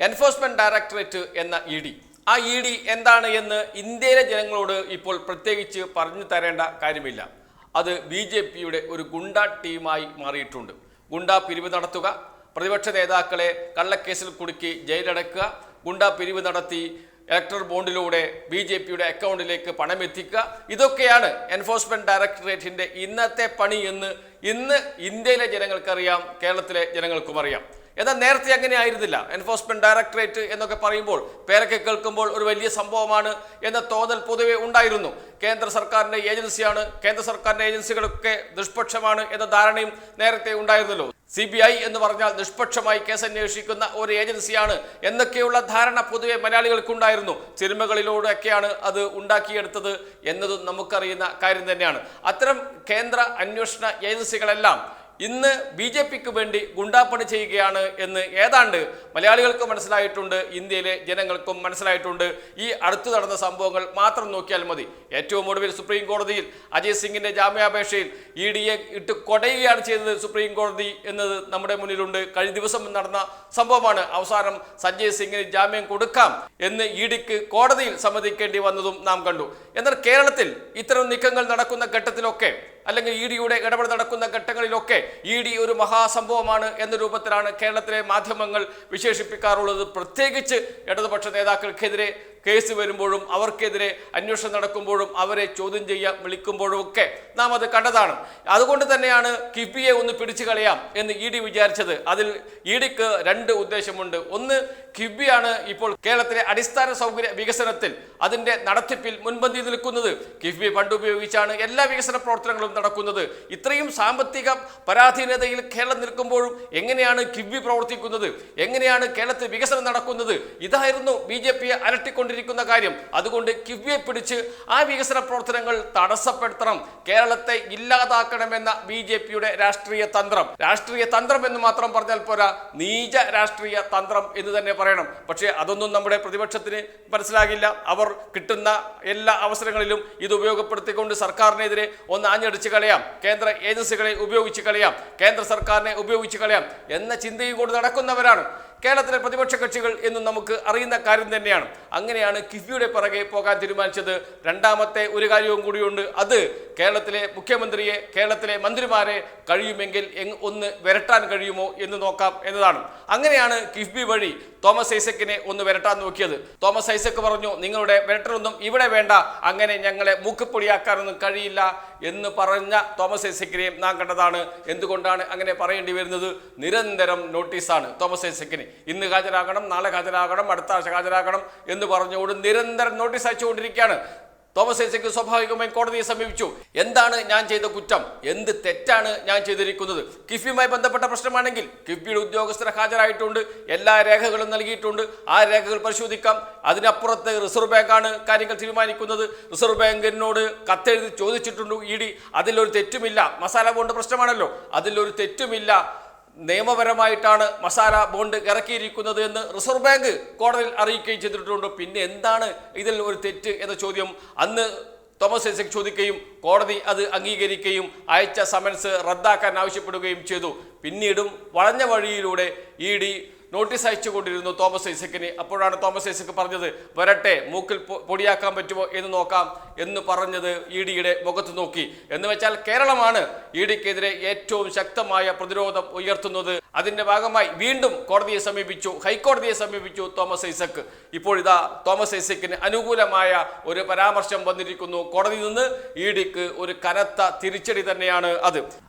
Enforcement directorate എന്ന E ആ E എന്താണ് എന്ന് ഇന്ത്യയിലെ ജനങ്ങളോട് ഇപ്പോൾ പ്രത്യേകിച്ച് പറഞ്ഞു തരേണ്ട കാര്യമില്ല. അത് BJPയുടെ ഒരു ഗുണ്ട ടീമായി മാറിയിട്ടുണ്ട്. ഗുണ്ട പിരിവ് നടത്തുക, പ്രതിപക്ഷ നേതാക്കളെ കള്ളക്കേസിൽ കുടുക്കി ജയിലടക്കുക, ഗുണ്ട പിരിവ് നടത്തി ഇലക്ടറൽ ബോണ്ടിലൂടെ BJPയുടെ അക്കൗണ്ടിലേക്ക് പണം എത്തിക്കുക, ഇതൊക്കെയാണ് എൻഫോഴ്സ്മെന്റ് ഡയറക്ടറേറ്റിന്റെ ഇന്നത്തെ പണി എന്ന് ഇന്ന് ഇന്ത്യയിലെ ജനങ്ങൾക്കറിയാം, കേരളത്തിലെ ജനങ്ങൾക്കും അറിയാം. എന്നാൽ നേരത്തെ അങ്ങനെ ആയിരുന്നില്ല. എൻഫോഴ്സ്മെന്റ് ഡയറക്ടറേറ്റ് എന്നൊക്കെ പറയുമ്പോൾ, പേരൊക്കെ കേൾക്കുമ്പോൾ ഒരു വലിയ സംഭവമാണ് എന്ന തോന്നൽ പൊതുവെ ഉണ്ടായിരുന്നു. കേന്ദ്ര സർക്കാരിന്റെ ഏജൻസിയാണ്, കേന്ദ്ര സർക്കാരിന്റെ ഏജൻസികളൊക്കെ നിഷ്പക്ഷമാണ് എന്ന ധാരണയും നേരത്തെ ഉണ്ടായിരുന്നല്ലോ. CBI എന്ന് പറഞ്ഞാൽ നിഷ്പക്ഷമായി കേസന്വേഷിക്കുന്ന ഒരു ഏജൻസിയാണ് എന്നൊക്കെയുള്ള ധാരണ പൊതുവെ മലയാളികൾക്കുണ്ടായിരുന്നു. സിനിമകളിലൂടെയൊക്കെയാണ് അത് ഉണ്ടാക്കിയെടുത്തത് എന്നതും നമുക്കറിയുന്ന കാര്യം തന്നെയാണ്. അത്തരം കേന്ദ്ര അന്വേഷണ ഏജൻസികളെല്ലാം ഇന്ന് BJPക്ക് വേണ്ടി ഗുണ്ടാപ്പണി ചെയ്യുകയാണ് എന്ന് ഏതാണ്ട് മലയാളികൾക്ക് മനസ്സിലായിട്ടുണ്ട്, ഇന്ത്യയിലെ ജനങ്ങൾക്കും മനസ്സിലായിട്ടുണ്ട്. ഈ അടുത്തു നടന്ന സംഭവങ്ങൾ മാത്രം നോക്കിയാൽ മതി. ഏറ്റവും ഒടുവിൽ സുപ്രീം കോടതിയിൽ അജയ് സിംഗിന്റെ ജാമ്യാപേക്ഷയിൽ ED ഇട്ട് കൊടയുകയാണ് ചെയ്തത് സുപ്രീം കോടതി എന്നത് നമ്മുടെ മുന്നിലുണ്ട്. കഴിഞ്ഞ ദിവസം നടന്ന സംഭവമാണ്. അവസാനം സഞ്ജയ് സിംഗിന് ജാമ്യം കൊടുക്കാം എന്ന് EDക്ക് കോടതിയിൽ സമ്മതിക്കേണ്ടി വന്നതും നാം കണ്ടു. എന്നാൽ കേരളത്തിൽ ഇത്തരം നീക്കങ്ങൾ നടക്കുന്ന ഘട്ടത്തിലൊക്കെ, അല്ലെങ്കിൽ EDയുടെ ഇടപെടൽ നടക്കുന്ന ഘട്ടങ്ങളിലൊക്കെ ED ഒരു മഹാസംഭവമാണ് എന്ന രൂപത്തിലാണ് കേരളത്തിലെ മാധ്യമങ്ങൾ വിശേഷിപ്പിക്കാറുള്ളത്. പ്രത്യേകിച്ച് ഇടതുപക്ഷ നേതാക്കൾക്കെതിരെ കേസ് വരുമ്പോഴും, അവർക്കെതിരെ അന്വേഷണം നടക്കുമ്പോഴും, അവരെ ചോദ്യം ചെയ്യാൻ വിളിക്കുമ്പോഴും ഒക്കെ നാം അത് കണ്ടതാണ്. അതുകൊണ്ട് തന്നെയാണ് കിഫ്ബിയെ ഒന്ന് പിടിച്ചു കളയാം എന്ന് ED വിചാരിച്ചത്. അതിൽ EDക്ക് രണ്ട് ഉദ്ദേശമുണ്ട്. ഒന്ന്, കിഫ്ബിയാണ് ഇപ്പോൾ കേരളത്തിലെ അടിസ്ഥാന സൗകര്യ വികസനത്തിൽ, അതിന്റെ നടത്തിപ്പിൽ മുൻപന്തി നിൽക്കുന്നത്. കിഫ്ബി ഫണ്ട് ഉപയോഗിച്ചാണ് എല്ലാ വികസന പ്രവർത്തനങ്ങളും നടക്കുന്നത്. ഇത്രയും സാമ്പത്തിക പരാധീനതയിൽ കേരളം നിൽക്കുമ്പോഴും എങ്ങനെയാണ് കിഫ്ബി പ്രവർത്തിക്കുന്നത്, എങ്ങനെയാണ് കേരളത്തിൽ വികസനം നടക്കുന്നത്? ഇതായിരുന്നു BJPയെ അലട്ടിക്കൊണ്ടിരിക്കുന്ന കാര്യം. അതുകൊണ്ട് കിഫ്ബിയെ പിടിച്ച് ആ വികസന പ്രവർത്തനങ്ങൾ തടസ്സപ്പെടുത്തണം, കേരളത്തെ ഇല്ലാതാക്കണമെന്ന BJPയുടെ രാഷ്ട്രീയ തന്ത്രം എന്ന് മാത്രം പറഞ്ഞാൽ പോരാ, നീച രാഷ്ട്രീയ തന്ത്രം എന്ന് തന്നെ പറയണം. പക്ഷേ അതൊന്നും നമ്മുടെ പ്രതിപക്ഷത്തിന് മനസ്സിലാകില്ല. അവർ കിട്ടുന്ന എല്ലാ അവസരങ്ങളിലും ഇത് ഉപയോഗപ്പെടുത്തിക്കൊണ്ട് സർക്കാരിനെതിരെ ഒന്ന് ആഞ്ഞടിച്ച് കളയാം, കേന്ദ്ര ഏജൻസികളെ ഉപയോഗിച്ച് കളയാം, കേന്ദ്ര സർക്കാരിനെ ഉപയോഗിച്ച് കളയാം എന്ന ചിന്തയും കൊണ്ട് നടക്കുന്നവരാണ് കേരളത്തിലെ പ്രതിപക്ഷ കക്ഷികൾ എന്നും നമുക്ക് അറിയുന്ന കാര്യം തന്നെയാണ്. അങ്ങനെയാണ് കിഫ്ബിയുടെ പിറകെ പോകാൻ തീരുമാനിച്ചത്. രണ്ടാമത്തെ ഒരു കാര്യവും കൂടിയുണ്ട്. അത് കേരളത്തിലെ മുഖ്യമന്ത്രിയെ, കേരളത്തിലെ മന്ത്രിമാരെ കഴിയുമെങ്കിൽ ഒന്ന് വിരട്ടാൻ കഴിയുമോ എന്ന് നോക്കാം എന്നതാണ്. അങ്ങനെയാണ് കിഫ്ബി വഴി തോമസ് ഐസക്കിനെ ഒന്ന് വിരട്ടാൻ നോക്കിയത്. തോമസ് ഐസക്ക് പറഞ്ഞു, നിങ്ങളുടെ വിരട്ടലൊന്നും ഇവിടെ വേണ്ട, അങ്ങനെ ഞങ്ങളെ മൂക്കുപൊടിയാക്കാനൊന്നും കഴിയില്ല എന്ന് പറഞ്ഞ തോമസ് ഐസക്കിനെയും നാം കണ്ടതാണ്. എന്തുകൊണ്ടാണ് അങ്ങനെ പറയേണ്ടി വരുന്നത്? നിരന്തരം നോട്ടീസാണ് തോമസ് ഐസക്കിന്. ഇന്ന് ഹാജരാകണം, നാളെ ഹാജരാകണം, അടുത്ത ആഴ്ച ഹാജരാകണം എന്ന് പറഞ്ഞുകൊണ്ട് നിരന്തരം നോട്ടീസ് അയച്ചുകൊണ്ടിരിക്കുകയാണ്. തോമസ് ഐസക്ക് സ്വാഭാവികമായും കോടതിയെ സമീപിച്ചു. എന്താണ് ഞാൻ ചെയ്ത കുറ്റം, എന്ത് തെറ്റാണ് ഞാൻ ചെയ്തിരിക്കുന്നത്? കിഫ്ബിയുമായി ബന്ധപ്പെട്ട പ്രശ്നമാണെങ്കിൽ കിഫ്ബിയുടെ ഉദ്യോഗസ്ഥർ ഹാജരായിട്ടുണ്ട്, എല്ലാ രേഖകളും നൽകിയിട്ടുണ്ട്, ആ രേഖകൾ പരിശോധിക്കാം. അതിനപ്പുറത്ത് റിസർവ് ബാങ്കാണ് കാര്യങ്ങൾ തീരുമാനിക്കുന്നത്. റിസർവ് ബാങ്കിനോട് കത്തെഴുതി ചോദിച്ചിട്ടുണ്ട് ED. അതിലൊരു തെറ്റുമില്ല. മസാല ബോണ്ട് പ്രശ്നമാണല്ലോ, അതിലൊരു തെറ്റുമില്ല, നിയമപരമായിട്ടാണ് മസാല ബോണ്ട് ഇറക്കിയിരിക്കുന്നത് എന്ന് റിസർവ് ബാങ്ക് കോടതിയിൽ അറിയിക്കുകയും ചെയ്തിട്ടുണ്ട്. പിന്നെ എന്താണ് ഇതിൽ ഒരു തെറ്റ് എന്ന ചോദ്യം അന്ന് തോമസ് ഐസക് ചോദിക്കുകയും കോടതി അത് അംഗീകരിക്കുകയും അയച്ച സമൻസ് റദ്ദാക്കാൻ ആവശ്യപ്പെടുകയും ചെയ്തു. പിന്നീടും വളഞ്ഞ വഴിയിലൂടെ ED നോട്ടീസ് അയച്ചുകൊണ്ടിരുന്നു തോമസ് ഐസക്കിന്. അപ്പോഴാണ് തോമസ് ഐസക്ക് പറഞ്ഞത്, വരട്ടെ, മൂക്കിൽ പൊടിയാക്കാൻ പറ്റുമോ എന്ന് നോക്കാം എന്ന് പറഞ്ഞത് EDയുടെ മുഖത്ത് നോക്കി. എന്ന് വെച്ചാൽ കേരളമാണ് EDക്കെതിരെ ഏറ്റവും ശക്തമായ പ്രതിരോധം ഉയർത്തുന്നത്. അതിന്റെ ഭാഗമായി വീണ്ടും കോടതിയെ സമീപിച്ചു, ഹൈക്കോടതിയെ സമീപിച്ചു തോമസ് ഐസക്ക്. ഇപ്പോൾ ഇതാ തോമസ് ഐസക്കിന് അനുകൂലമായ ഒരു പരാമർശം വന്നിരിക്കുന്നു. കോടതിയിൽ നിന്ന് EDക്ക് ഒരു കനത്ത തിരിച്ചടി തന്നെയാണ് അത്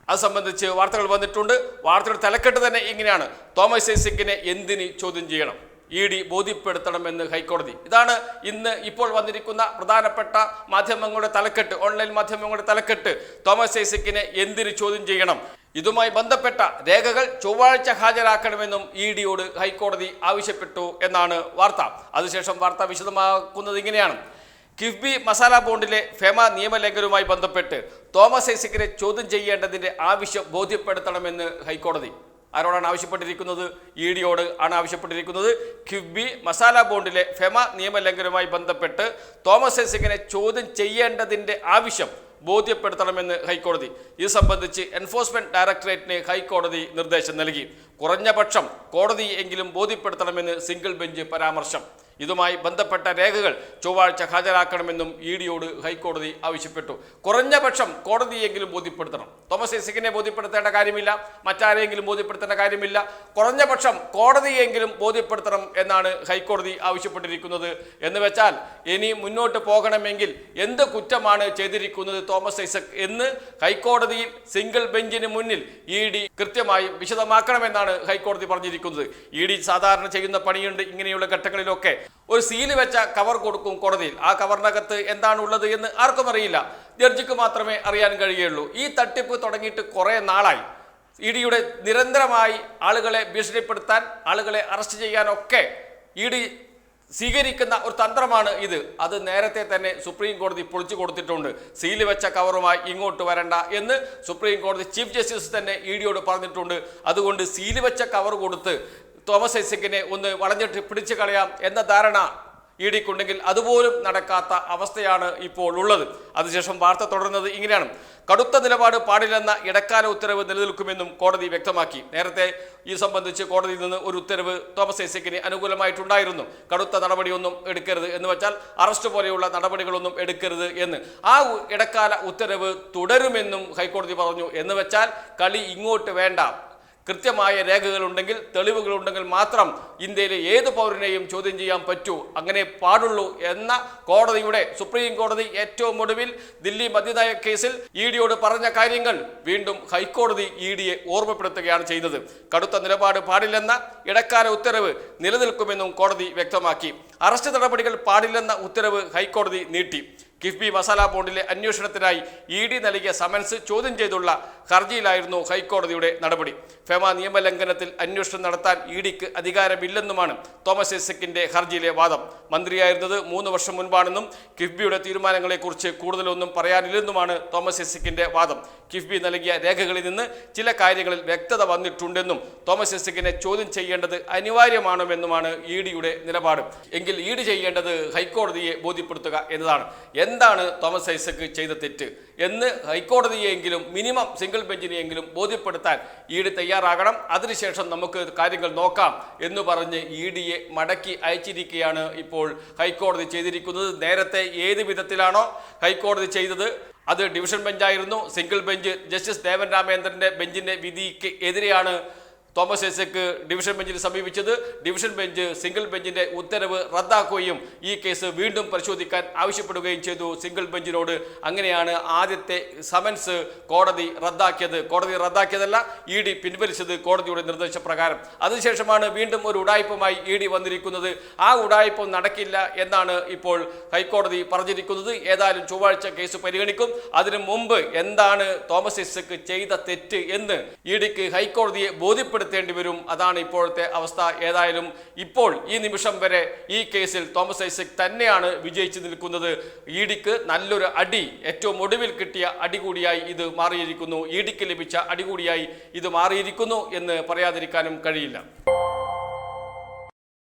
സംബന്ധിച്ച് വാർത്തകൾ വന്നിട്ടുണ്ട്. വാർത്തയുടെ തലക്കെട്ട് തന്നെ ഇങ്ങനെയാണ്, തോമസ് ഐസക്കിനെ എന്തിന് ചോദ്യം ചെയ്യണം, ED ബോധ്യപ്പെടുത്തണമെന്ന് ഹൈക്കോടതി. ഇതാണ് ഇന്ന് ഇപ്പോൾ വന്നിരിക്കുന്ന പ്രധാനപ്പെട്ട മാധ്യമങ്ങളുടെ തലക്കെട്ട്, ഓൺലൈൻ മാധ്യമങ്ങളുടെ തലക്കെട്ട്. തോമസ് ഐസക്കിനെ എന്തിന് ചോദ്യം ചെയ്യണം, ഇതുമായി ബന്ധപ്പെട്ട രേഖകൾ ചൊവ്വാഴ്ച ഹാജരാക്കണമെന്നും EDയോട് ഹൈക്കോടതി ആവശ്യപ്പെട്ടു എന്നാണ് വാർത്ത. അതിനുശേഷം വാർത്ത വിശദമാക്കുന്നത് ഇങ്ങനെയാണ്, കിഫ്ബി മസാല ബോണ്ടിലെ ഫെമ നിയമലംഘനവുമായി ബന്ധപ്പെട്ട് തോമസ് ഐസക്കിനെ ചോദ്യം ചെയ്യേണ്ടതിന്റെ ആവശ്യം ബോധ്യപ്പെടുത്തണമെന്ന് ഹൈക്കോടതി. ആരോടാണ് ആവശ്യപ്പെട്ടിരിക്കുന്നത്? EDയോട് ആണ് ആവശ്യപ്പെട്ടിരിക്കുന്നത്. കിഫ്ബി മസാല ബോണ്ടിലെ ഫെമ നിയമലംഘനവുമായി ബന്ധപ്പെട്ട് തോമസ് ഐസക്കിനെ ചോദ്യം ചെയ്യേണ്ടതിന്റെ ആവശ്യം ബോധ്യപ്പെടുത്തണമെന്ന് ഹൈക്കോടതി. ഇത് സംബന്ധിച്ച് എൻഫോഴ്സ്മെന്റ് ഡയറക്ടറേറ്റിന് ഹൈക്കോടതി നിർദ്ദേശം നൽകി. കുറഞ്ഞ പക്ഷം കോടതി എങ്കിലും ബോധ്യപ്പെടുത്തണമെന്ന് സിംഗിൾ ബെഞ്ച് പരാമർശം. ഇതുമായി ബന്ധപ്പെട്ട രേഖകൾ ചൊവ്വാഴ്ച ഹാജരാക്കണമെന്നും ഇഡിയോട് ഹൈക്കോടതി ആവശ്യപ്പെട്ടു. കുറഞ്ഞ പക്ഷം കോടതിയെങ്കിലും ബോധ്യപ്പെടുത്തണം. തോമസ് ഐസക്കിനെ ബോധ്യപ്പെടുത്തേണ്ട കാര്യമില്ല, മറ്റാരെങ്കിലും ബോധ്യപ്പെടുത്തേണ്ട കാര്യമില്ല. കുറഞ്ഞ പക്ഷം കോടതിയെങ്കിലും ബോധ്യപ്പെടുത്തണം എന്നാണ് ഹൈക്കോടതി ആവശ്യപ്പെട്ടിരിക്കുന്നത്. എന്ന് വെച്ചാൽ ഇനി മുന്നോട്ട് പോകണമെങ്കിൽ എന്ത് കുറ്റമാണ് ചെയ്തിരിക്കുന്നത് തോമസ് ഐസക് എന്ന് ഹൈക്കോടതിയിൽ സിംഗിൾ ബെഞ്ചിന് മുന്നിൽ ഇഡി കൃത്യമായി വിശദമാക്കണമെന്നാണ് ഹൈക്കോടതി പറഞ്ഞിരിക്കുന്നത്. ഇഡി സാധാരണ ചെയ്യുന്ന പണിയുണ്ട്. ഇങ്ങനെയുള്ള ഘട്ടങ്ങളിലൊക്കെ ഒരു സീല് വെച്ച കവർ കൊടുക്കും കോടതിയിൽ. ആ കവറിനകത്ത് എന്താണ് ഉള്ളത് എന്ന് ആർക്കും അറിയില്ല, ജഡ്ജിക്ക് മാത്രമേ അറിയാൻ കഴിയുള്ളൂ. ഈ തട്ടിപ്പ് തുടങ്ങിയിട്ട് കുറേ നാളായി. ഇഡിയുടെ നിരന്തരമായി ആളുകളെ ഭീഷണിപ്പെടുത്താൻ, ആളുകളെ അറസ്റ്റ് ചെയ്യാനൊക്കെ ഇഡി സ്വീകരിക്കുന്ന ഒരു തന്ത്രമാണ് ഇത്. അത് നേരത്തെ തന്നെ സുപ്രീം കോടതി പൊളിച്ചു കൊടുത്തിട്ടുണ്ട്. സീല് വെച്ച കവറുമായി ഇങ്ങോട്ട് വരണ്ട എന്ന് സുപ്രീം കോടതി ചീഫ് ജസ്റ്റിസ് തന്നെ ഇഡിയോട് പറഞ്ഞിട്ടുണ്ട്. അതുകൊണ്ട് സീല് വെച്ച കവർ കൊടുത്ത് തോമസ് ഐസക്കിനെ ഒന്ന് വളഞ്ഞിട്ട് പിടിച്ചു കളയാം എന്ന ധാരണ ഇഡിക്കുണ്ടെങ്കിൽ അതുപോലും നടക്കാത്ത അവസ്ഥയാണ് ഇപ്പോൾ ഉള്ളത്. അതിനുശേഷം വാർത്ത തുടർന്നത് ഇങ്ങനെയാണ്: കടുത്ത നിലപാട് പാടില്ലെന്ന ഇടക്കാല ഉത്തരവ് നിലനിൽക്കുമെന്നും കോടതി വ്യക്തമാക്കി. നേരത്തെ ഈ സംബന്ധിച്ച് കോടതിയിൽ നിന്ന് ഒരു ഉത്തരവ് തോമസ് ഐസക്കിന് അനുകൂലമായിട്ടുണ്ടായിരുന്നു. കടുത്ത നടപടിയൊന്നും എടുക്കരുത് എന്ന് വെച്ചാൽ അറസ്റ്റ് പോലെയുള്ള നടപടികളൊന്നും എടുക്കരുത് എന്ന്. ആ ഇടക്കാല ഉത്തരവ് തുടരുമെന്നും ഹൈക്കോടതി പറഞ്ഞു. എന്ന് വെച്ചാൽ കളി ഇങ്ങോട്ട് വേണ്ട. കൃത്യമായ രേഖകളുണ്ടെങ്കിൽ, തെളിവുകളുണ്ടെങ്കിൽ മാത്രം ഇന്ത്യയിലെ ഏത് പൗരനെയും ചോദ്യം ചെയ്യാൻ പറ്റൂ, അങ്ങനെ പാടുള്ളൂ എന്ന കോടതിയുടെ, സുപ്രീം കോടതി ഏറ്റവും ഒടുവിൽ ദില്ലി മദ്യനയ കേസിൽ ഇഡിയോട് പറഞ്ഞ കാര്യങ്ങൾ വീണ്ടും ഹൈക്കോടതി ഇഡിയെ ഓർമ്മപ്പെടുത്തുകയാണ് ചെയ്യുന്നത്. കടുത്ത നിലപാട് പാടില്ലെന്ന ഇടക്കാല ഉത്തരവ് നിലനിൽക്കുമെന്നും കോടതി വ്യക്തമാക്കി. അറസ്റ്റ് നടപടികൾ പാടില്ലെന്ന ഉത്തരവ് ഹൈക്കോടതി നീട്ടി. കിഫ്ബി മസാല ബോണ്ടിലെ അന്വേഷണത്തിനായി ഇഡി നൽകിയ സമൻസ് ചോദ്യം ചെയ്തുള്ള ഹർജിയിലായിരുന്നു ഹൈക്കോടതിയുടെ നടപടി. ഫെമ നിയമലംഘനത്തിൽ അന്വേഷണം നടത്താൻ ഇഡിക്ക് അധികാരമില്ലെന്നുമാണ് തോമസ് ഐസക്കിന്റെ ഹർജിയിലെ വാദം. മന്ത്രിയായിരുന്നത് 3 വർഷം മുൻപാണെന്നും കിഫ്ബിയുടെ തീരുമാനങ്ങളെക്കുറിച്ച് കൂടുതലൊന്നും പറയാനില്ലെന്നുമാണ് തോമസ് ഐസക്കിന്റെ വാദം. കിഫ്ബി നൽകിയ രേഖകളിൽ നിന്ന് ചില കാര്യങ്ങളിൽ വ്യക്തത വന്നിട്ടുണ്ടെന്നും തോമസ് ഐസക്കിനെ ചോദ്യം ചെയ്യേണ്ടത് അനിവാര്യമാണെന്നുമാണ് ഇഡിയുടെ നിലപാട്. എങ്കിൽ ഇഡി ചെയ്യേണ്ടത് ഹൈക്കോടതിയെ ബോധ്യപ്പെടുത്തുക എന്നതാണ്. എന്താണ് തോമസ് ഐസക് ചെയ്ത തെറ്റ് എന്ന് ഹൈക്കോടതിയെങ്കിലും, മിനിമം സിംഗിൾ ബെഞ്ചിനെയെങ്കിലും ബോധ്യപ്പെടുത്താൻ ഇഡി തയ്യാറാകണം. അതിനുശേഷം നമുക്ക് കാര്യങ്ങൾ നോക്കാം എന്ന് പറഞ്ഞ് ഇഡിയെ മടക്കി അയച്ചിരിക്കുകയാണ് ഇപ്പോൾ ഹൈക്കോടതി ചെയ്തിരിക്കുന്നത്. നേരത്തെ ഏത് വിധത്തിലാണോ ഹൈക്കോടതി ചെയ്തത് അത് ഡിവിഷൻ ബെഞ്ചായിരുന്നു. സിംഗിൾ ബെഞ്ച് ജസ്റ്റിസ് ദേവൻ രാമേന്ദ്രന്റെ ബെഞ്ചിന്റെ വിധിക്ക് എതിരെയാണ് തോമസ് ഐസക് ഡിവിഷൻ ബെഞ്ചിൽ സമീപിച്ചത്. ഡിവിഷൻ ബെഞ്ച് സിംഗിൾ ബെഞ്ചിന്റെ ഉത്തരവ് റദ്ദാക്കുകയും ഈ കേസ് വീണ്ടും പരിശോധിക്കാൻ ആവശ്യപ്പെടുകയും ചെയ്തു സിംഗിൾ ബെഞ്ചിനോട്. അങ്ങനെയാണ് ആദ്യത്തെ സമൻസ് കോടതി റദ്ദാക്കിയത്. കോടതി റദ്ദാക്കിയതല്ല, ഇഡി പിൻവലിച്ചത് കോടതിയുടെ നിർദ്ദേശപ്രകാരം. അതിനുശേഷമാണ് വീണ്ടും ഒരു ഉഡായിപ്പുമായി ഇഡി വന്നിരിക്കുന്നത്. ആ ഉഡായിപ്പ് നടക്കില്ല എന്നാണ് ഇപ്പോൾ ഹൈക്കോടതി പറഞ്ഞിരിക്കുന്നത്. ഏതായാലും ചൊവ്വാഴ്ച കേസ് പരിഗണിക്കും. അതിനു മുമ്പ് എന്താണ് തോമസ് ഐസക് ചെയ്ത തെറ്റ് എന്ന് ഇഡിക്ക് ഹൈക്കോടതിയെ ബോധ്യപ്പെടുത്തേണ്ടി വരും. അതാണ് ഇപ്പോഴത്തെ അവസ്ഥ. ഏതായാലും ഇപ്പോൾ ഈ നിമിഷം വരെ ഈ കേസിൽ തോമസ് ഐസക് തന്നെയാണ് വിജയിച്ചു നിൽക്കുന്നത്. ഇഡിക്ക് നല്ലൊരു അടി, ഏറ്റവും ഒടുവിൽ കിട്ടിയ അടി കൂടിയായി ഇത് മാറിയിരിക്കുന്നു. ഇഡിക്ക് ലഭിച്ച അടി കൂടിയായി ഇത് മാറിയിരിക്കുന്നു എന്ന് പറയാതിരിക്കാനും കഴിയില്ല.